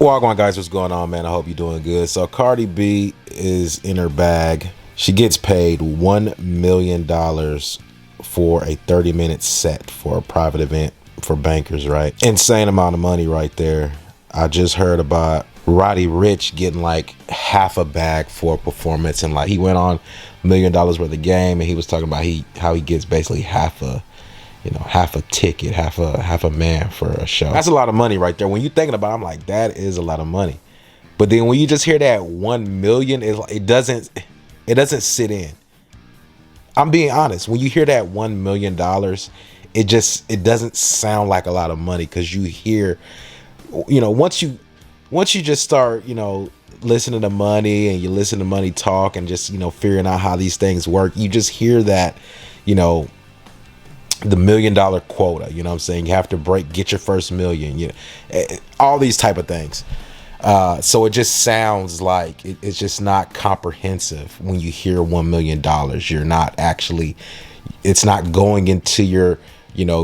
Wagwan guys, what's going on, man? I hope you're doing good. So Cardi B is in her bag. She gets paid $1 million for a 30-minute set for a private event for bankers, right? Insane amount of money right there. I just heard about Roddy Ricch getting like half a bag for a performance, and like he went on $1 million worth of game, and he was talking about how he gets basically half a ticket, half a man for a show. That's a lot of money right there. When you're thinking about it, I'm like, that is a lot of money. But then when you just hear that 1 million, it doesn't sit in. I'm being honest. When you hear that $1 million, it doesn't sound like a lot of money, because you hear, once you just start, listening to money, and you listen to money talk, and just, figuring out how these things work, you just hear that, the $1 million quota, you know what I'm saying? You have to get your first million, all these type of things. So it just sounds like it's just not comprehensive. When you hear $1 million, it's not going into your,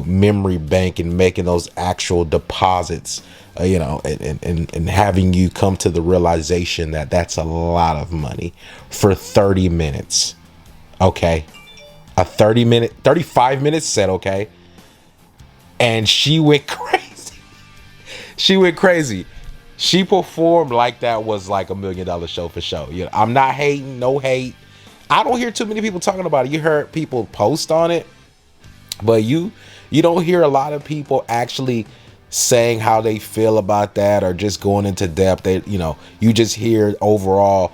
memory bank and making those actual deposits, and having you come to the realization that that's a lot of money for 30 minutes. Okay. A 35-minute set, okay? And she went crazy. She performed like that was like $1 million show for show. I'm not hating, no hate. I don't hear too many people talking about it. You heard people post on it, but you don't hear a lot of people actually saying how they feel about that, or just going into depth. You just hear overall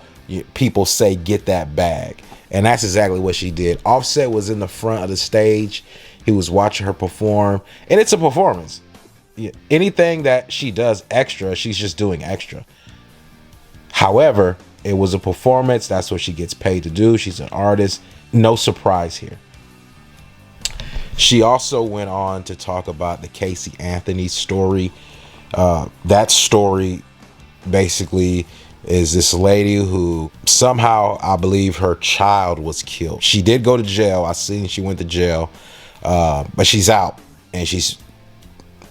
people say, get that bag. And that's exactly what she did. Offset was in the front of the stage. He was watching her perform. And it's a performance. Anything that she does extra, she's just doing extra. However, it was a performance. That's what she gets paid to do. She's an artist. No surprise here. She also went on to talk about the Casey Anthony story. That story basically is this lady who somehow, I believe, her child was killed. She did go to jail. I seen she went to jail, but she's out, and she's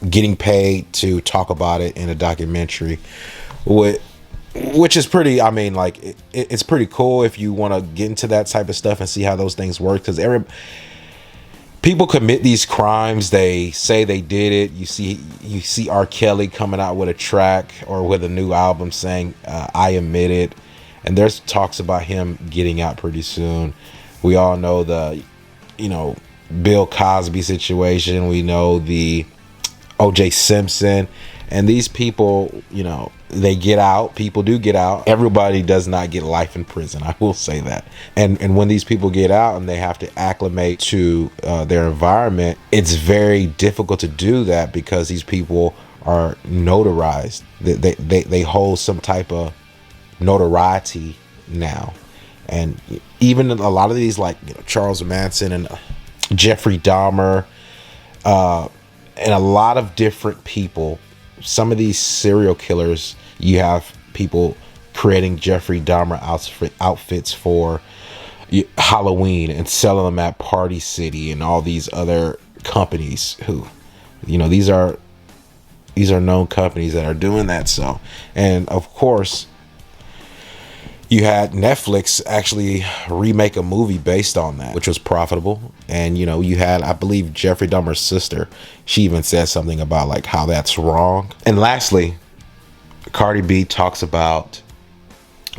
getting paid to talk about it in a documentary, which is pretty, it's pretty cool if you want to get into that type of stuff and see how those things work, because people commit these crimes. They say they did it. You see R. Kelly coming out with a track or with a new album saying, I admit it. And there's talks about him getting out pretty soon. We all know the, Bill Cosby situation. We know the O.J. Simpson. And these people, they get out. People do get out. Everybody does not get life in prison. I will say that. And when these people get out and they have to acclimate to their environment, it's very difficult to do that, because these people are notarized. They hold some type of notoriety now. And even a lot of these, like Charles Manson and Jeffrey Dahmer, and a lot of different people. Some of these serial killers, you have people creating Jeffrey Dahmer outfits for Halloween and selling them at Party City and all these other companies who, these are known companies that are doing that. So, and of course, you had Netflix actually remake a movie based on that, which was profitable. And, you had, I believe, Jeffrey Dahmer's sister. She even said something about like how that's wrong. And lastly, Cardi B talks about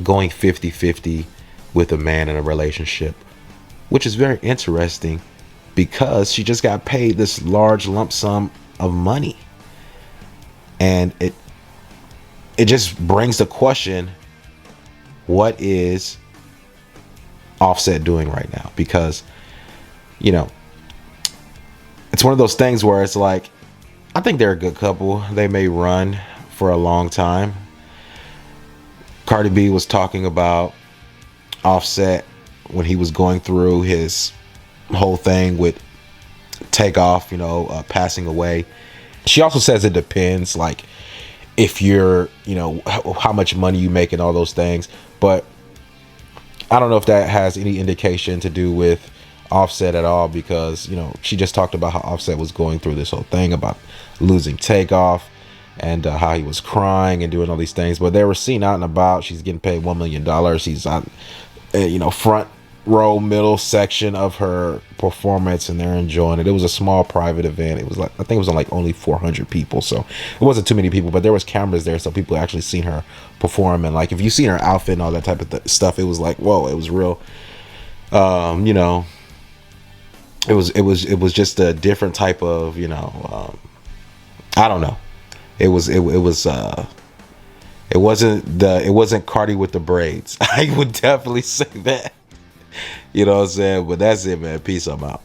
going 50-50 with a man in a relationship, which is very interesting, because she just got paid this large lump sum of money. And it just brings the question, what is Offset doing right now? Because, it's one of those things where it's like, I think they're a good couple. They may run for a long time. Cardi B was talking about Offset when he was going through his whole thing with Takeoff, passing away. She also says it depends, like if you're, how much money you make and all those things. But I don't know if that has any indication to do with Offset at all, because she just talked about how Offset was going through this whole thing about losing Takeoff. and how he was crying and doing all these things. But they were seen out and about. She's getting paid $1 million. He's on, front row, middle section of her performance, and they're enjoying it. It was a small private event. It was like, I think it was on like only 400 people, so it wasn't too many people, but there was cameras there, so people actually seen her perform. And like, if you seen her outfit and all that type of stuff, it was like, whoa, it was real. It was just a different type of, I don't know. It wasn't Cardi with the braids. I would definitely say that. You know what I'm saying? But that's it, man. Peace. I'm out.